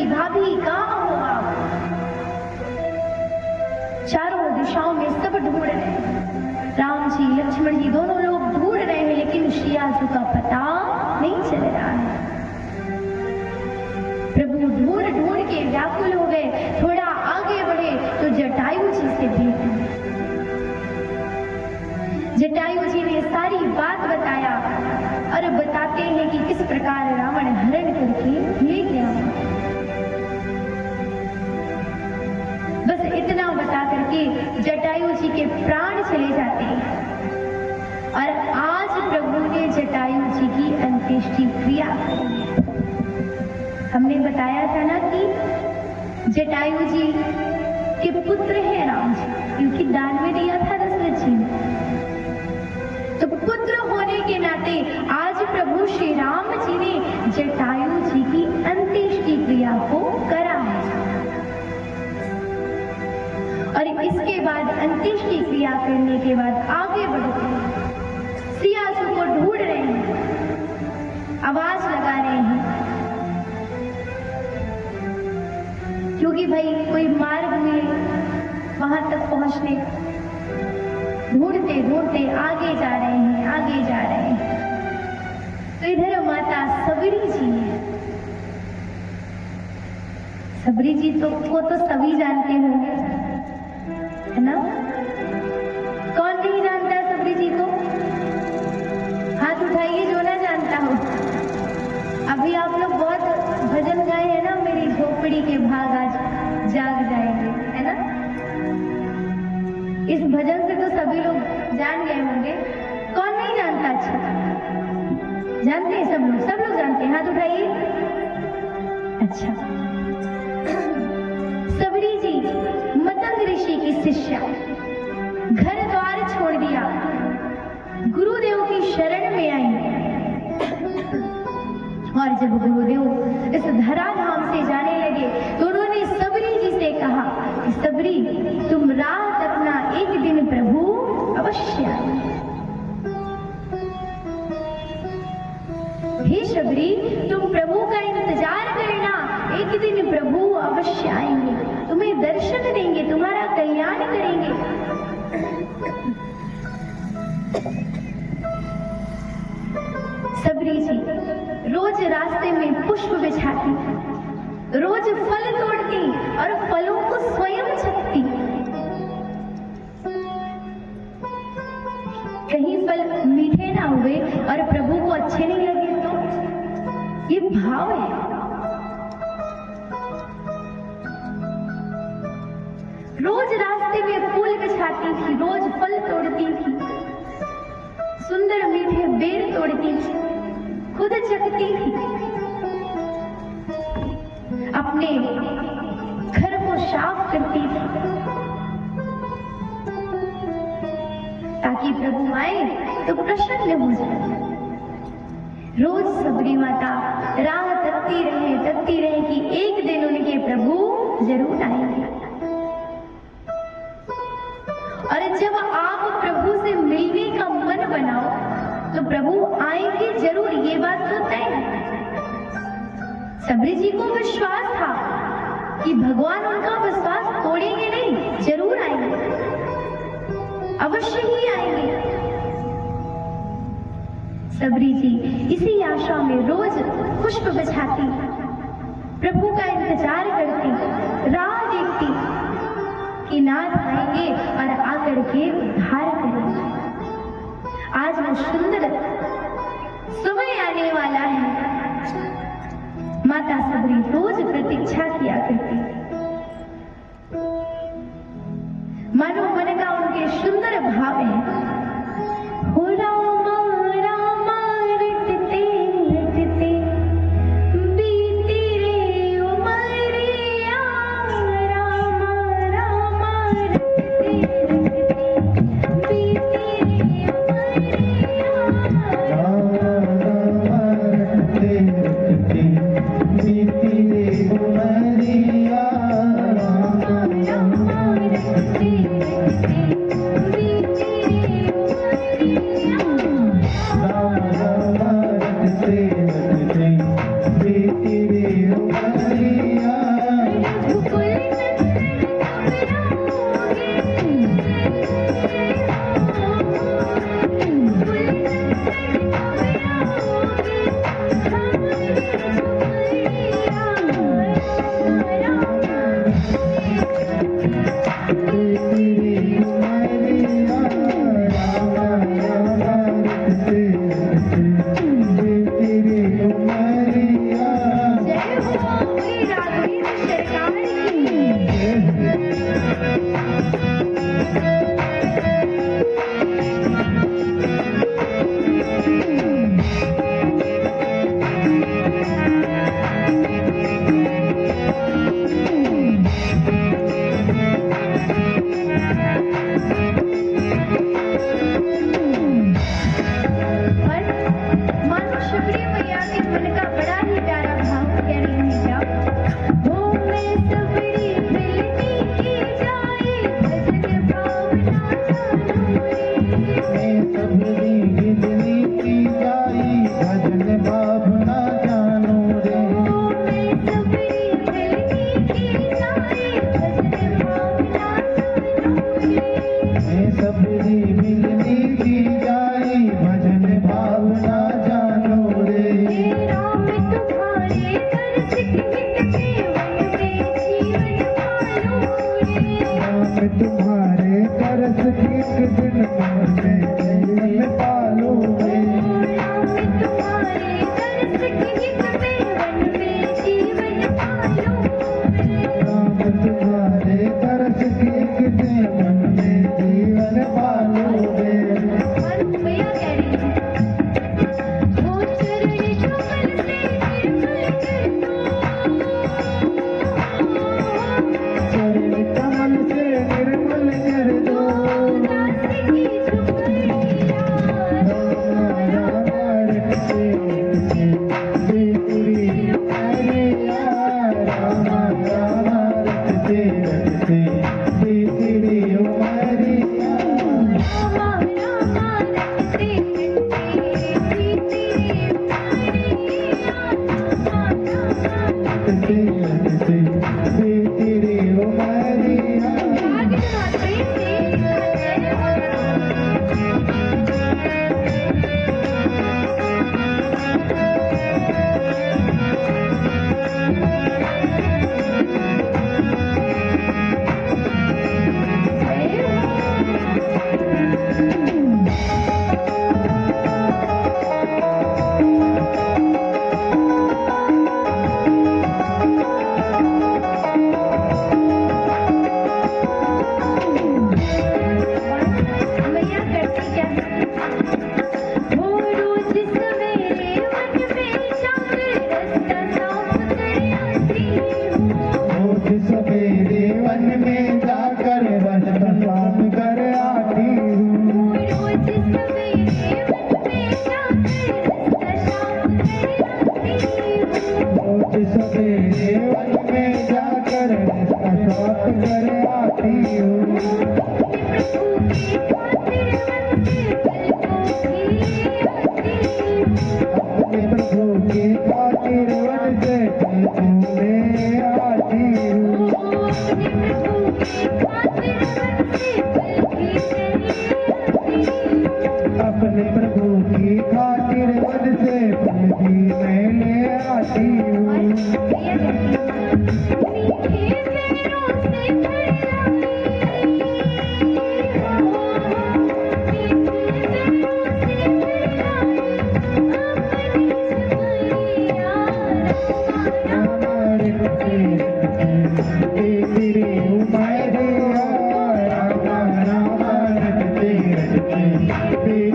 जी भाभी कहाँ हो आप? चारों दिशाओं में सब ढूंढ रहे हैं, राम जी लक्ष्मण जी दोनों लोग ढूंढ रहे हैं, लेकिन श्रीयासु का पता नहीं चल रहा है। प्रभु ढूंढ ढूंढ के व्याकुल हो गए, थोड़ा आगे बढ़े तो जटायु जी से भेंट हुई। जटायु जी ने सारी बात बताया और बताते हैं कि किस प्रकार रावण हरण करके ले गया। बस इतना बता करके जटायु जी के प्राण चले जाते हैं और आज प्रभु ने जटायु जी की अंत्येष्टि क्रिया की। हमने बताया था ना कि जटायु जी के पुत्र हैं राम जी, क्योंकि दान में दिया था दशरथ जी ने। तो पुत्र होने के नाते आज प्रभु श्री राम जी ने जटायु जी की अंत्येष्टि क्रिया को करा है। और इसके बाद अंत्येष्टि क्रिया करने के बाद आगे बढ़ते हैं, श्रीयासु को ढूंढ रहे हैं, आवाज लगा रहे हैं, क्योंकि भाई कोई मार्ग में वहां तक पहुंचने, ढूंढते ढूंढते आगे जा रहे हैं, आगे जा रहे हैं। तो इधर माता सबरी जी है। सबरी जी को तो सभी जानते होंगे, है ना? कौन नहीं जानता सबरी जी को? हाथ उठाइए जो ना जानता हो। अभी आप लोग बहुत भजन गाए हैं ना, मेरी झोपड़ी के भाग आज जाग जाएंगे, है ना? इस भजन से तो सभी लोग जान गए होंगे। कौन नहीं जानता? अच्छा, जानते हैं सब लोग जानते हैं, हाथ उठाइए। अच्छा, सबरी जी मतंग ऋषि की शिष्या, घर द्वार छोड़ दिया, गुरुदेव की शरण में आई। और जब गुरुदेव इस धराधाम से जाने लगे तो उन्होंने सबरी जी से कहा, सबरी तुम राह तकना, एक दिन प्रभु अवश्य आएंगे। हे सबरी तुम प्रभु का इंतजार करना, एक दिन प्रभु अवश्य आएंगे, तुम्हें दर्शन देंगे, तुम्हारा कल्याण करेंगे। सबरी जी रोज रास्ते में पुष्प बिछाती, रोज फल तोड़ती और फलों को स्वयं छकती। कहीं फल मीठे ना हुए और प्रभु को अच्छे नहीं लगे तो ये भाव है। रोज रास्ते में फूल बिछाती थी, रोज फल तोड़ती थी, सुंदर मीठे बेर तोड़ती थी, खुद चखती थी, अपने घर को साफ करती थी ताकि प्रभु आए तो प्रसन्न हो जाए। रोज सबरी माता राह तकती रहे कि एक दिन उनके प्रभु जरूर आएंगे। और जब आप प्रभु से मिलने का मन बनाओ तो प्रभु आएंगे जरूर, ये बात तो तय है। सबरी जी को विश्वास था कि भगवान उनका विश्वास तोड़ेंगे नहीं, जरूर आएंगे, अवश्य ही आएंगे। सबरी जी इसी आशा में रोज पुष्प बिछाती, प्रभु का इंतजार करती, राह देखती कि नाथ आएंगे और आकर के उद्धार करेंगे। आज वो सुंदर समय आने वाला है। माता सबरी रोज प्रतीक्षा किया करती, मानो मन का उनके सुंदर भाव है। हो रामा रामा रटते रटते बीती रे उमरिया, रामा रामा रटते रटते बीती रे उमरिया, रामा रामा रटते रटते बीती रे उमरिया, रामा रामा रटते रटते बीती रे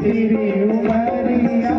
तेरी उमरिया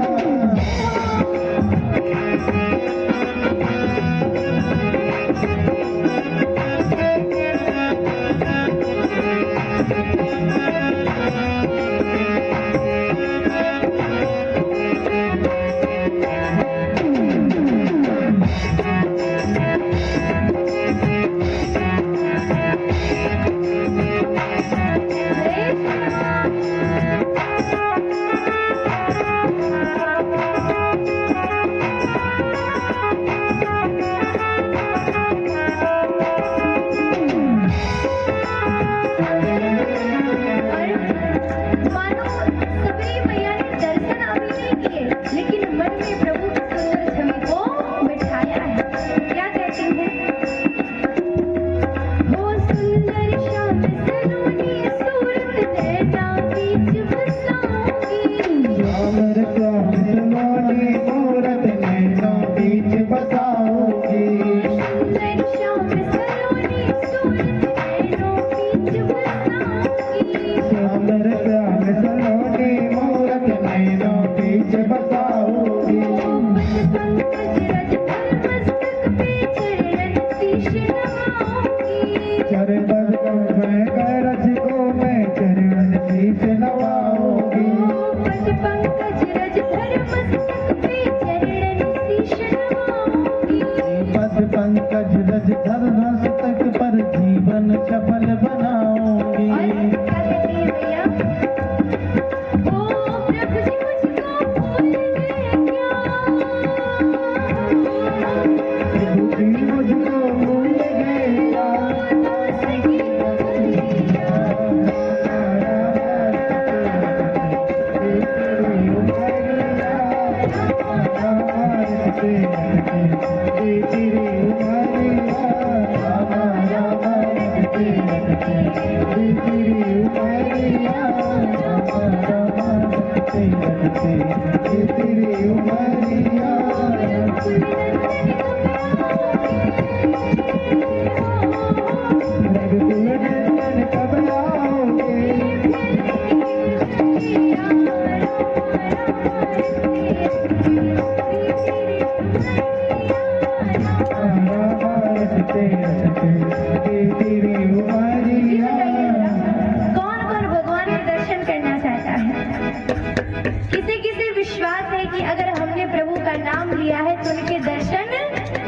पंकज रज धर मस्तक पर जीवन सफल बनाऊंगी।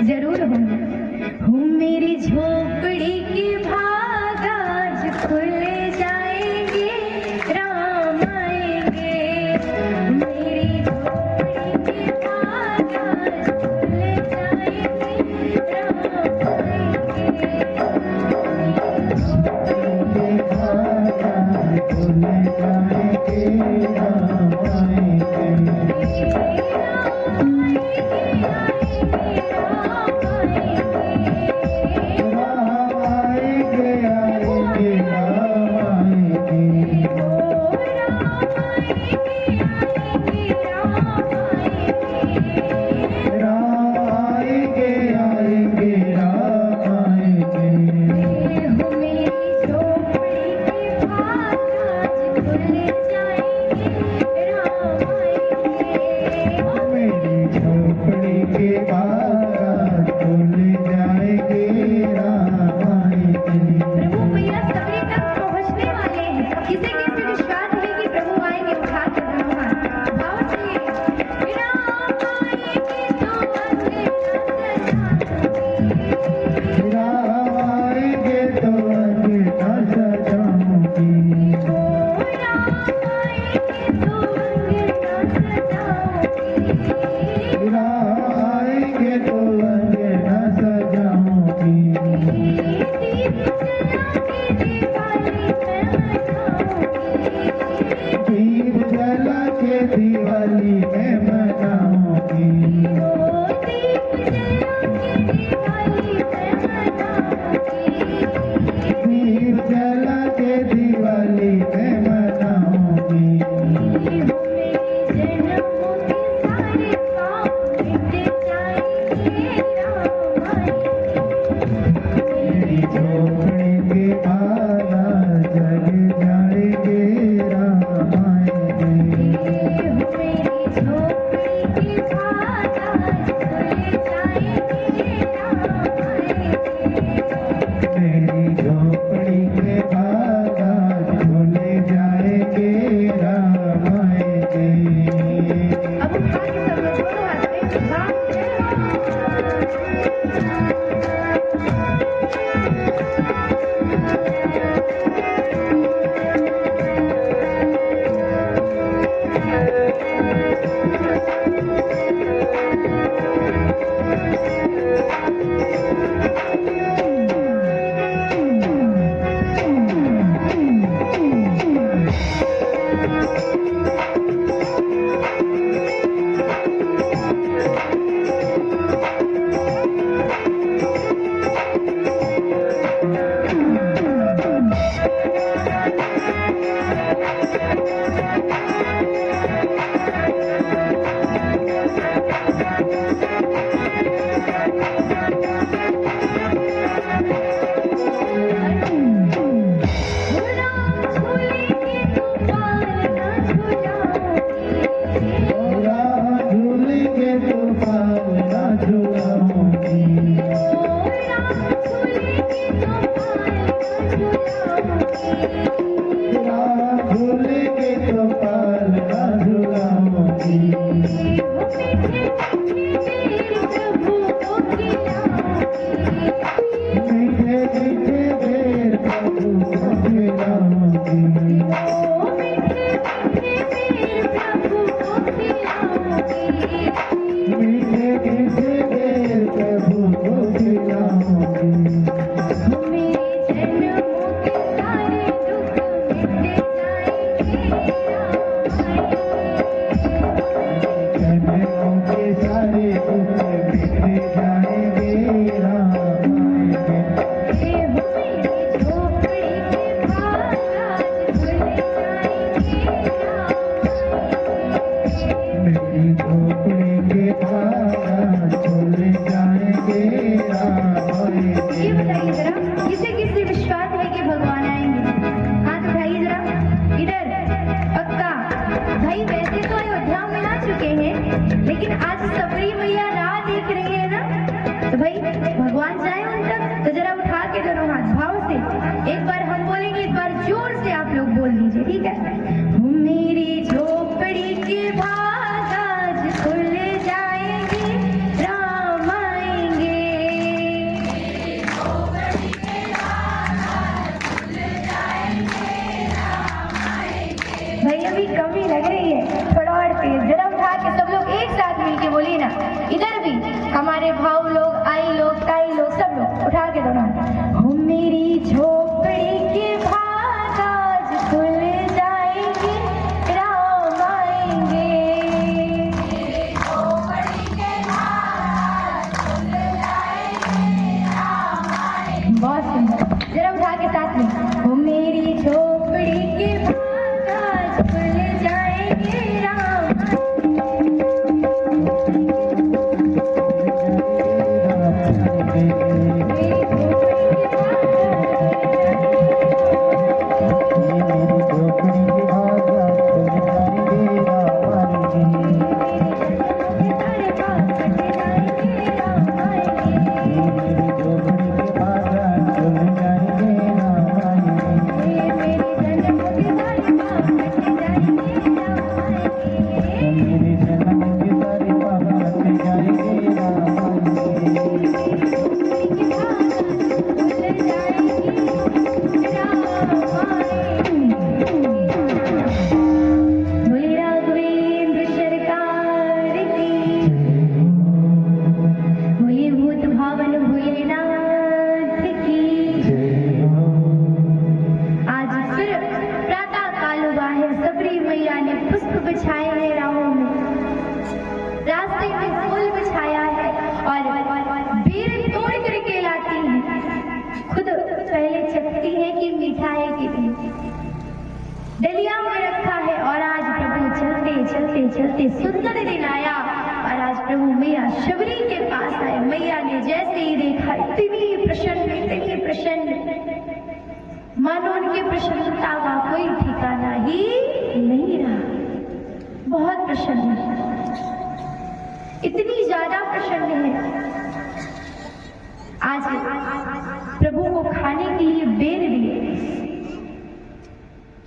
जरूर हो मेरी झोपड़ी की भाग आज खुल जाएंगे, राम आएंगे। मेरी झोपड़ी की भाग आज खुल जाएंगे, राम आएंगे। जग जाएंगे, राम आएंगे। चलते सुंदर दिन आया और आज प्रभु मैया शबरी के पास आए। मैया ने जैसे ही देखा इतनी प्रसन्न, मानो उनकी प्रसन्नता का कोई ठिकाना ही नहीं रहा। बहुत प्रसन्न है, इतनी ज्यादा प्रसन्न है। आज प्रभु को खाने के लिए बेर दिए।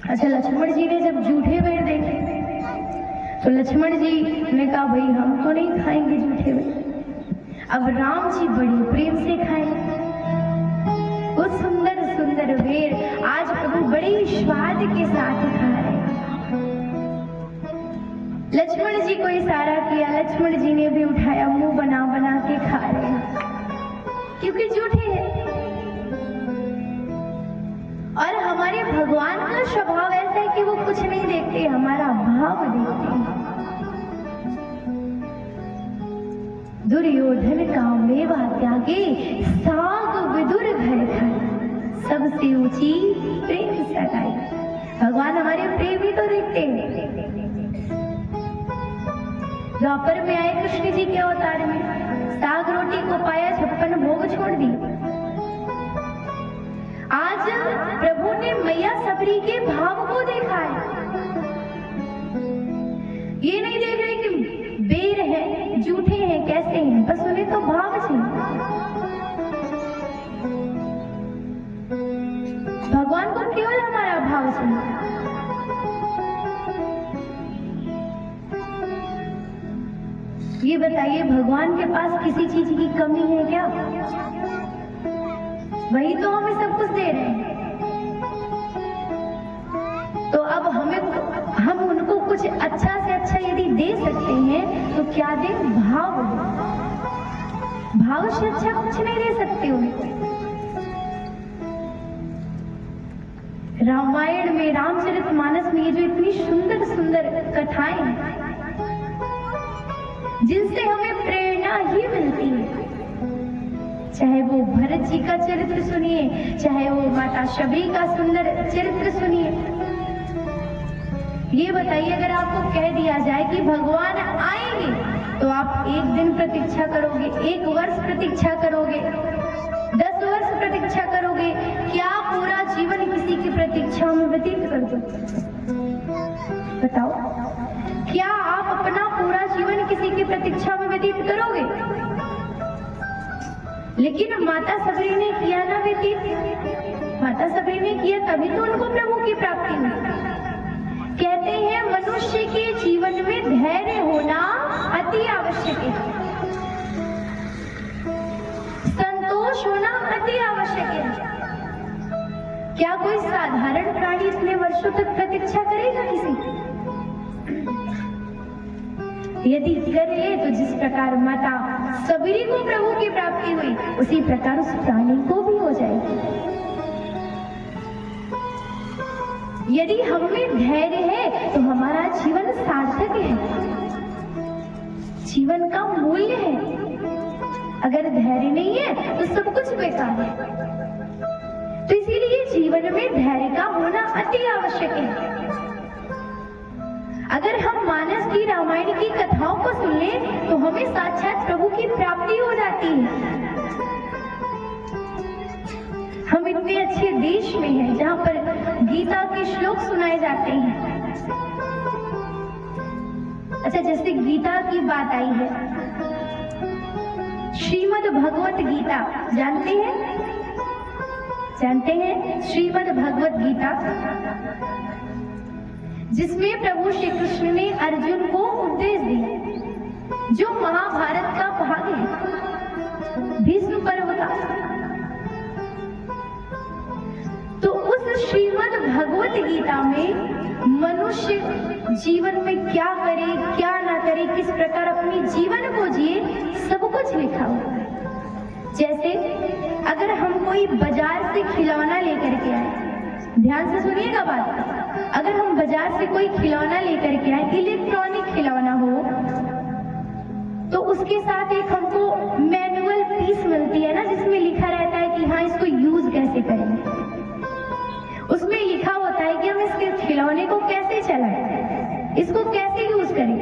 अच्छा, लक्ष्मण जी ने जब जूठे बेर देखे तो लक्ष्मण जी ने कहा भाई हम तो नहीं खाएंगे जूठे बेर। अब राम जी बड़े प्रेम से खाए वो सुंदर सुंदर बेर। आज प्रभु बड़े स्वाद के साथ खा रहे हैं। लक्ष्मण जी को इशारा किया, लक्ष्मण जी ने भी उठाया, मुंह बना बना के खा रहे हैं क्योंकि जूठे हैं। और हमारे भगवान का स्वभाव ऐसा है कि वो कुछ नहीं देखते, हमारा भाव देखते हैं। दुर्योधन का मेवा त्यागे, साग विदुर घर खाए, सबसे ऊंची प्रेम सगाई। भगवान हमारे प्रेम ही तो देखते हैं। द्वापर में आए कृष्ण जी के अवतार में, साग रोटी को पाया, 56 भोग छोड़ दिए। आज प्रभु ने मैया सबरी के भाव को देखा है। ये नहीं देख रहे कि बेर है, झूठे हैं, कैसे हैं, बस उन्हें तो भाव चाहिए। भगवान को केवल हमारा भाव चाहिए। ये बताइए, भगवान के पास किसी चीज की कमी है क्या? वही तो हमें सब कुछ दे रहे हैं। तो अब हम उनको कुछ अच्छा से अच्छा यदि दे सकते हैं तो क्या दे? भाव। भाव से अच्छा कुछ नहीं दे सकते उनको। रामायण में, रामचरितमानस में ये जो इतनी सुंदर सुंदर कथाएं हैं जिनसे हमें प्रेरणा ही मिलती है, चाहे वो भरत जी का चरित्र सुनिए, चाहे वो माता शबरी का सुंदर चरित्र सुनिए। ये बताइए, अगर आपको कह दिया जाए कि भगवान आएंगे तो आप 1 दिन प्रतीक्षा करोगे, 1 वर्ष प्रतीक्षा करोगे, 10 वर्ष प्रतीक्षा करोगे, क्या पूरा जीवन किसी की प्रतीक्षा में व्यतीत कर दो? बताओ, क्या आप अपना पूरा जीवन किसी की प्रतीक्षा में व्यतीत करोगे? लेकिन माता सबरी ने किया ना व्यतीत। माता सबरी ने किया, तभी तो उनको प्रभु की प्राप्ति हुई। कहते हैं मनुष्य के जीवन में धैर्य होना अति आवश्यक है, संतोष होना अति आवश्यक है। क्या कोई साधारण प्राणी इतने वर्षों तक प्रतीक्षा करेगा किसी? यदि करे तो जिस प्रकार माता सबरी को प्रभु की प्राप्ति हुई, उसी प्रकार उस प्राणी को भी हो जाएगी। यदि हमें धैर्य है तो हमारा जीवन सार्थक है, जीवन का मूल्य है। अगर धैर्य नहीं है तो सब कुछ बेकार है। तो इसीलिए जीवन में धैर्य का होना अति आवश्यक है। अगर हम मानस की, रामायण की कथाओं को सुन लें तो हमें साक्षात प्रभु की प्राप्ति हो जाती है। हम इतने अच्छे देश में हैं जहाँ पर गीता के श्लोक सुनाए जाते हैं। अच्छा, जैसे गीता की बात आई है, श्रीमद् भगवत गीता जानते हैं? जानते हैं श्रीमद् भगवत गीता, जिसमें प्रभु श्री कृष्ण ने अर्जुन को उपदेश दिया, जो महाभारत का भाग है, भीष्म पर्व का। तो उस श्रीमद् भगवत गीता में मनुष्य जीवन में क्या करे, क्या ना करे, किस प्रकार अपने जीवन को जिए, सब कुछ लिखा हुआ है। जैसे अगर हम कोई बाजार से खिलौना लेकर के आए, ध्यान से सुनिएगा बात, अगर हम बाजार से कोई खिलौना लेकर के आए, इलेक्ट्रॉनिक खिलौना हो, तो उसके साथ एक हमको मैनुअल पीस मिलती है ना, जिसमें लिखा रहता है कि हाँ इसको यूज कैसे करेंगे। उसमें लिखा होता है कि हम इसके खिलौने को कैसे चलाएं, इसको कैसे यूज करें,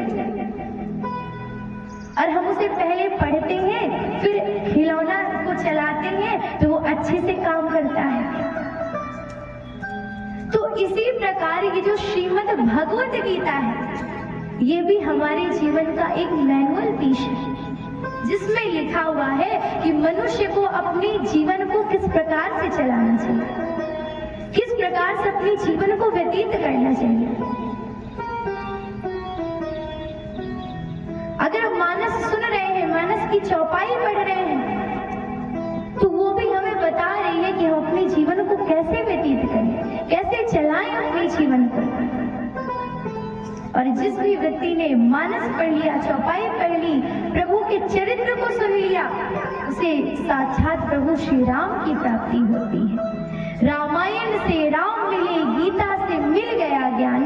और हम उसे पहले पढ़ते हैं, फिर खिलौना को चलाते हैं तो वो अच्छे से काम करता है। तो इसी प्रकार ये जो श्रीमद् भगवत गीता है, ये भी हमारे जीवन का एक मैनुअल पीस है, जिसमें लिखा हुआ है कि मनुष्य को अपने जीवन को किस प्रकार से चलाना चाहिए, किस प्रकार से अपने जीवन को व्यतीत करना चाहिए। अगर मानस सुन रहे हैं, मानस की चौपाई पढ़ रहे हैं, तो वो भी हमें बता रही है कि हम अपने जीवन को कैसे व्यतीत करें, कैसे चलाएं अपने जीवन को। और जिस भी व्यक्ति ने मानस पढ़ लिया, चौपाई पढ़ ली, प्रभु के चरित्र को सुन लिया, उसे साक्षात प्रभु श्री राम की प्राप्ति होती है। रामायण से राम मिले, गीता से मिल गया ज्ञान।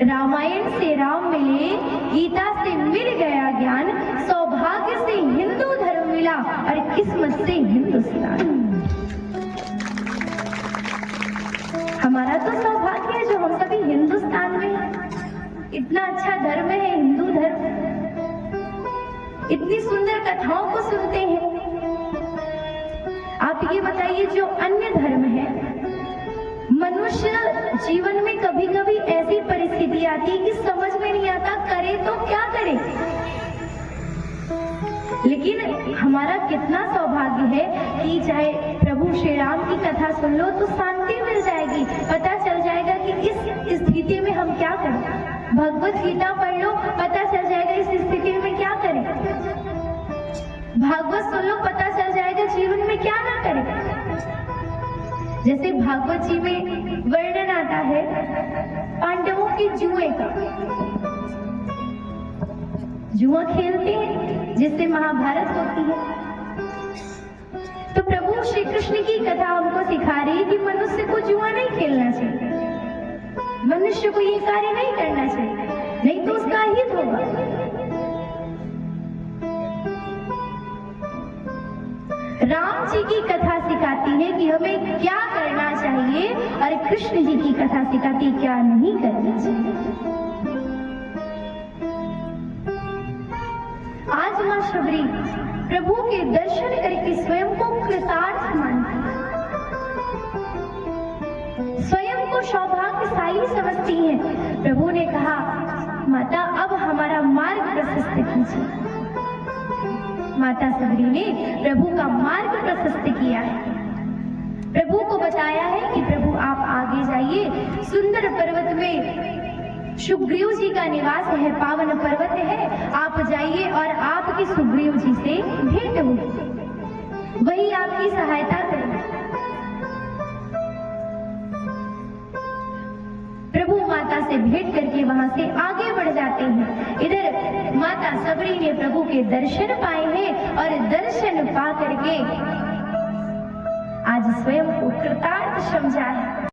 रामायण से राम मिले, गीता से मिल गया ज्ञान। सौभाग्य से हिंदू धर्म मिला और किस्मत से हिंदुस्तान। हमारा तो सौभाग्य है जो हम सभी हिंदुस्तान में हैं। इतना अच्छा धर्म है हिंदू धर्म, इतनी सुंदर कथाओं को सुनते हैं। आप ये बताइए, जो अन्य धर्म है, मनुष्य जीवन में कभी कभी ऐसी परिस्थिति आती है कि समझ में नहीं आता करे तो क्या करे। लेकिन हमारा कितना सौभाग्य है कि चाहे प्रभु श्री राम की कथा सुन लो तो शांति मिल जाएगी, पता चल जाएगा कि इस स्थिति में हम क्या करें। भगवत गीता पढ़ लो, पता चल जाएगा इस स्थिति में क्या करें। भागवत सुन लो, पता चल जाएगा जीवन में क्या ना करें। जैसे भागवत जी में वर्णन आता है पांडवों के जुए का। जुआ खेलते हैं जिससे महाभारत होती है। तो प्रभु श्री कृष्ण की कथा हमको सिखा रही है कि मनुष्य को जुआ नहीं खेलना चाहिए, मनुष्य को ये कार्य नहीं करना चाहिए, नहीं तो उसका हित होगा। राम जी की कथा सिखाती है कि हमें क्या करना चाहिए और कृष्ण जी की कथा सिखाती है क्या नहीं करना चाहिए। आज मां शबरी प्रभु के दर्शन करके स्वयं को कृतार्थ मानती है, स्वयं को सौभाग्यशाली समझती है। प्रभु ने कहा, माता अब हमारा मार्ग प्रशस्त कीजिए। माता शबरी ने प्रभु का मार्ग प्रशस्त किया है, प्रभु को बताया है कि प्रभु आप आगे जाइए, सुंदर पर्वत में सुग्रीव जी का निवास है, पावन पर्वत है, आप जाइए और आपकी सुग्रीव जी से भेंट होगी, वही आपकी सहायता करेंगे। प्रभु माता से भेंट करके वहां से आगे बढ़ जाते हैं। इधर माता शबरी ने प्रभु के दर्शन पाए हैं और दर्शन पा करके आज स्वयं को कृतार्थ समझा है।